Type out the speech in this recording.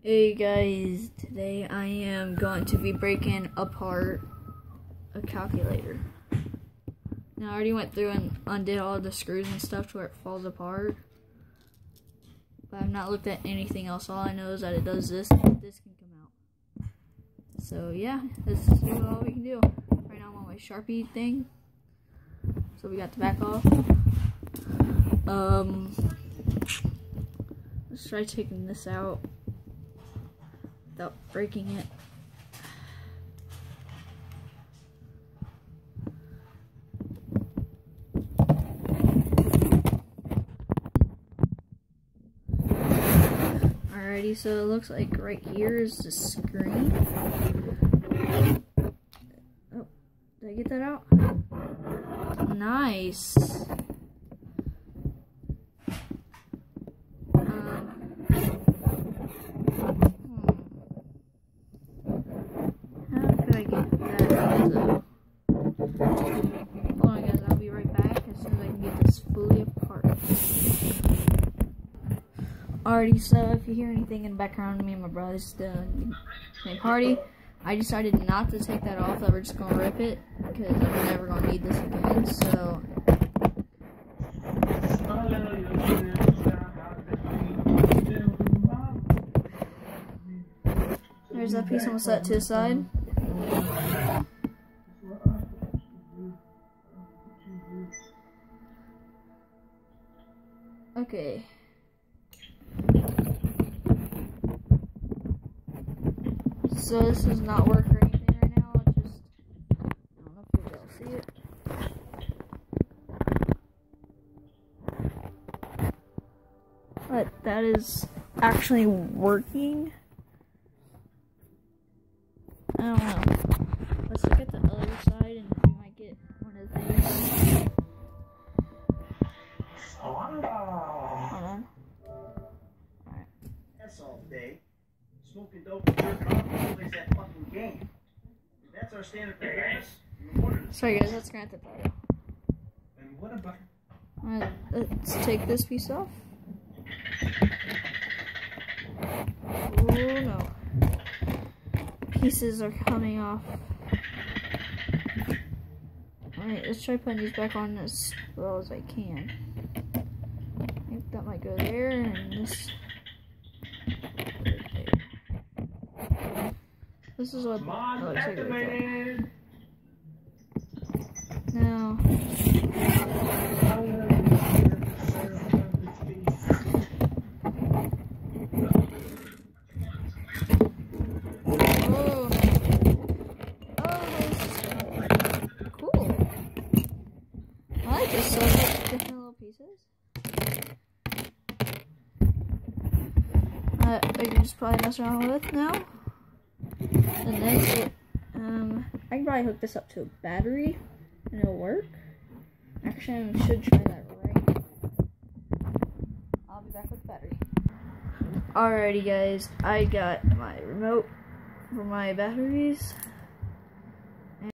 Hey guys, today I am going to be breaking apart a calculator. Now I already went through and undid all the screws and stuff to where it falls apart. But I've not looked at anything else. All I know is that it does this can come out. So yeah, let's see what all we can do. Right now I'm on my Sharpie thing. So we got the back off. Let's try taking this out without breaking it. Alrighty, so it looks like right here is the screen. Oh, did I get that out? Nice. Hold on guys, I'll be right back as soon as I can get this fully apart. Alrighty, so if you hear anything in the background, me and my brother's doing a party. I decided not to take that off, that we're just gonna rip it, because I'm never gonna need this again, so. There's that piece I'm gonna set to the side. Okay. So this does not work or anything right now. I don't know if you'll be able to see it. But that is actually working. I don't know. Let's look at the other side and we might get one of these. Hold on. Alright. That's all day. Smoking dope and jerking off plays that fucking game. That's our standard practice. Sorry guys, let's grant the photo. And what about? Alright, let's take this piece off. Oh no. Pieces are coming off. Alright, let's try putting these back on as well as I can. I think that might go there, and this right there. This is what it looks like right there. Now, just so much different little pieces. I can just probably mess around with now. And then I can probably hook this up to a battery and it'll work. Actually, I should try that right now. I'll be back with the battery. Alrighty guys, I got my remote for my batteries.